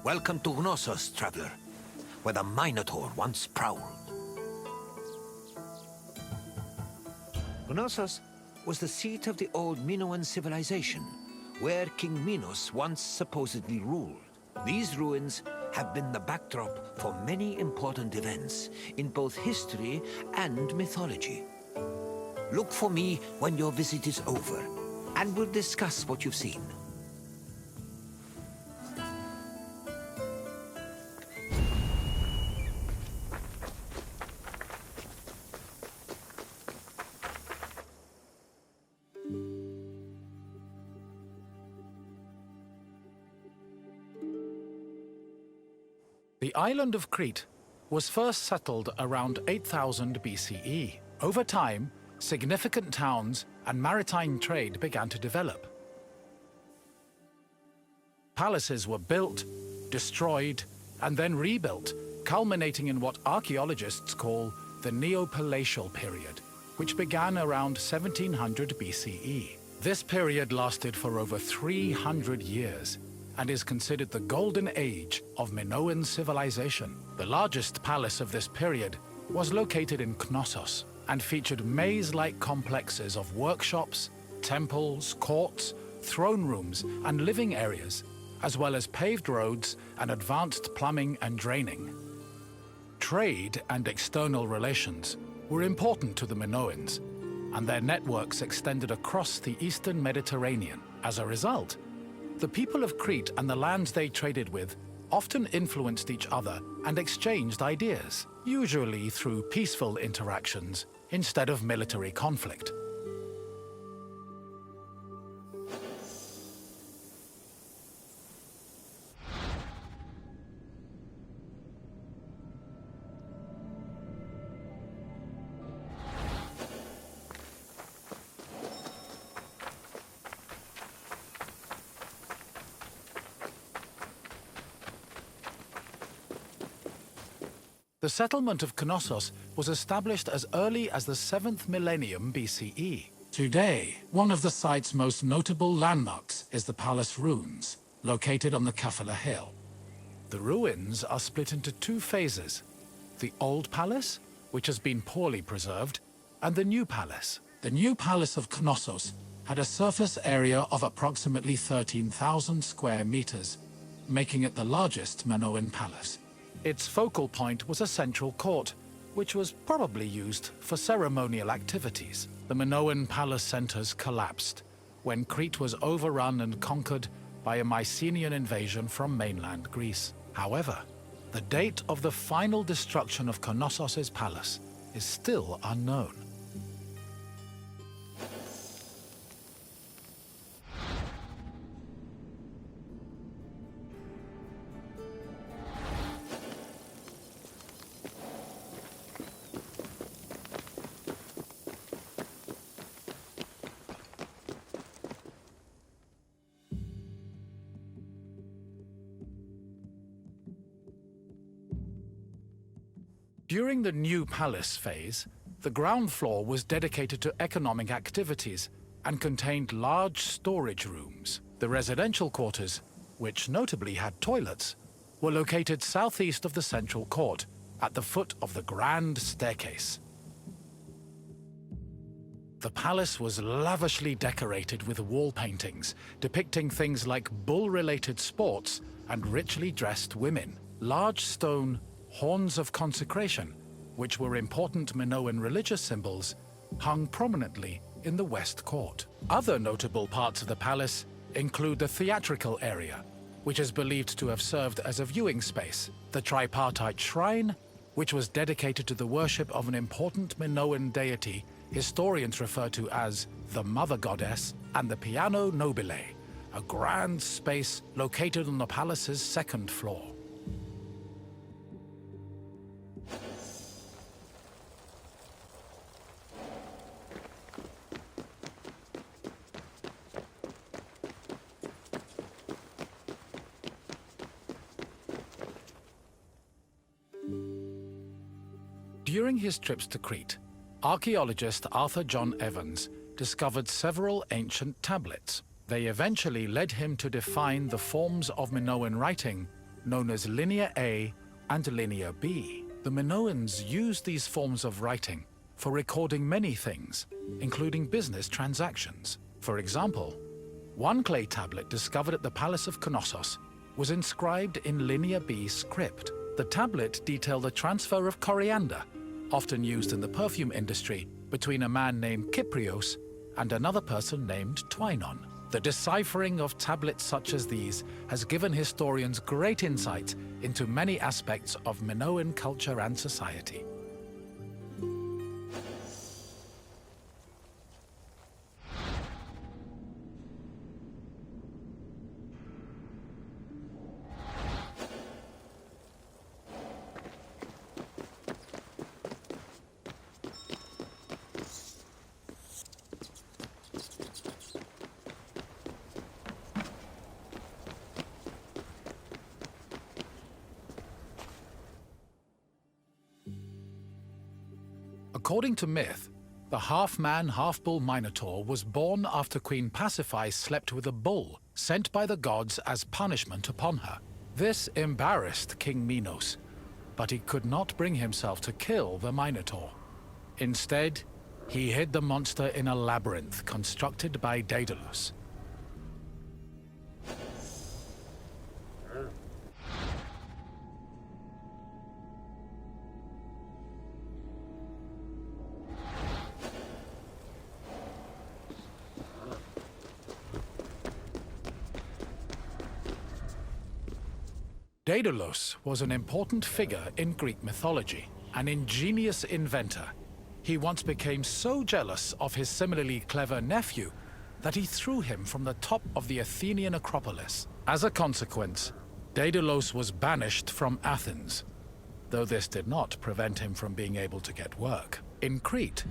Welcome to Knossos, traveler, where the Minotaur once prowled. Knossos was the seat of the old Minoan civilization, where King Minos once supposedly ruled. These ruins have been the backdrop for many important events in both history and mythology. Look for me when your visit is over, and we'll discuss what you've seen. The island of Crete was first settled around 8000 BCE. Over time, significant towns and maritime trade began to develop. Palaces were built, destroyed, and then rebuilt, culminating in what archaeologists call the Neopalatial period, which began around 1700 BCE. This period lasted for over 300 years and is considered the golden age of Minoan civilization. The largest palace of this period was located in Knossos and featured maze-like complexes of workshops, temples, courts, throne rooms, and living areas, as well as paved roads and advanced plumbing and draining. Trade and external relations were important to the Minoans, and their networks extended across the eastern Mediterranean. As a result, the people of Crete and the lands they traded with often influenced each other and exchanged ideas, usually through peaceful interactions instead of military conflict. The settlement of Knossos was established as early as the 7th millennium BCE. Today, one of the site's most notable landmarks is the palace ruins, located on the Kafala Hill. The ruins are split into two phases: the old palace, which has been poorly preserved, and the new palace. The new palace of Knossos had a surface area of approximately 13,000 square meters, making it the largest Minoan palace. Its focal point was a central court, which was probably used for ceremonial activities. The Minoan palace centers collapsed when Crete was overrun and conquered by a Mycenaean invasion from mainland Greece. However, the date of the final destruction of Knossos' palace is still unknown. During the new palace phase, the ground floor was dedicated to economic activities and contained large storage rooms. The residential quarters, which notably had toilets, were located southeast of the central court, at the foot of the grand staircase. The palace was lavishly decorated with wall paintings depicting things like bull-related sports and richly dressed women. Large stone horns of consecration, which were important Minoan religious symbols, hung prominently in the west court. Other notable parts of the palace include the theatrical area, which is believed to have served as a viewing space, the tripartite shrine, which was dedicated to the worship of an important Minoan deity historians refer to as the Mother Goddess, and the Piano Nobile, a grand space located on the palace's second floor. During his trips to Crete, archaeologist Arthur John Evans discovered several ancient tablets. They eventually led him to define the forms of Minoan writing known as Linear A and Linear B. The Minoans used these forms of writing for recording many things, including business transactions. For example, one clay tablet discovered at the Palace of Knossos was inscribed in Linear B script. The tablet detailed the transfer of coriander, often used in the perfume industry, between a man named Kyprios and another person named Twinon. The deciphering of tablets such as these has given historians great insight into many aspects of Minoan culture and society. According to myth, the half-man, half-bull Minotaur was born after Queen Pasiphae slept with a bull sent by the gods as punishment upon her. This embarrassed King Minos, but he could not bring himself to kill the Minotaur. Instead, he hid the monster in a labyrinth constructed by Daedalus. Daedalus was an important figure in Greek mythology, an ingenious inventor. He once became so jealous of his similarly clever nephew that he threw him from the top of the Athenian Acropolis. As a consequence, Daedalus was banished from Athens, though this did not prevent him from being able to get work. In Crete,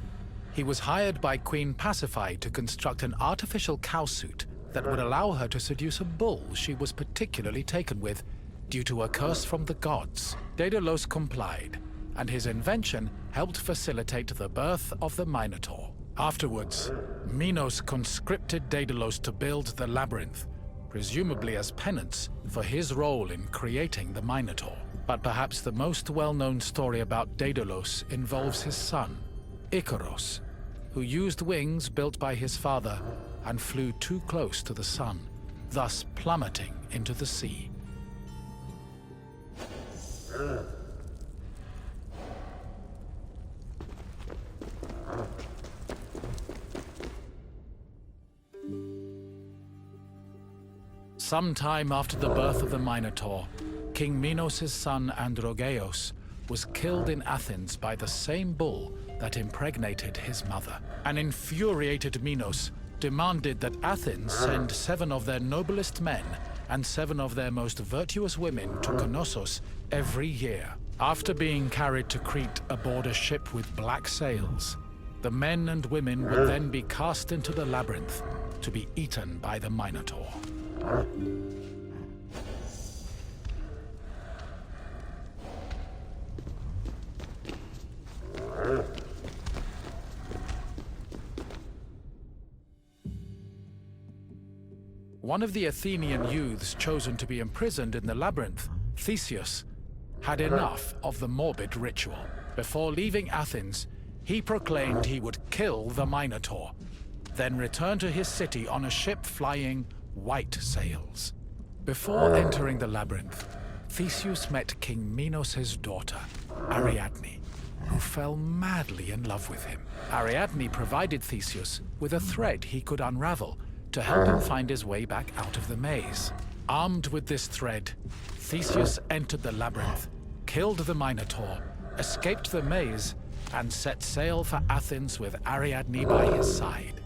he was hired by Queen Pasiphae to construct an artificial cowsuit that would allow her to seduce a bull she was particularly taken with due to a curse from the gods. Daedalus complied, and his invention helped facilitate the birth of the Minotaur. Afterwards, Minos conscripted Daedalus to build the labyrinth, presumably as penance for his role in creating the Minotaur. But perhaps the most well-known story about Daedalus involves his son, Icaros, who used wings built by his father and flew too close to the sun, thus plummeting into the sea. Sometime after the birth of the Minotaur, King Minos' son Androgeos was killed in Athens by the same bull that impregnated his mother. An infuriated Minos demanded that Athens send 7 of their noblest men and 7 of their most virtuous women to Knossos every year. After being carried to Crete aboard a ship with black sails, the men and women would then be cast into the labyrinth to be eaten by the Minotaur. One of the Athenian youths chosen to be imprisoned in the labyrinth, Theseus, had enough of the morbid ritual. Before leaving Athens, he proclaimed he would kill the Minotaur, then return to his city on a ship flying white sails. Before entering the labyrinth, Theseus met King Minos' daughter, Ariadne, who fell madly in love with him. Ariadne provided Theseus with a thread he could unravel to help him find his way back out of the maze. Armed with this thread, Theseus entered the labyrinth, killed the Minotaur, escaped the maze, and set sail for Athens with Ariadne by his side.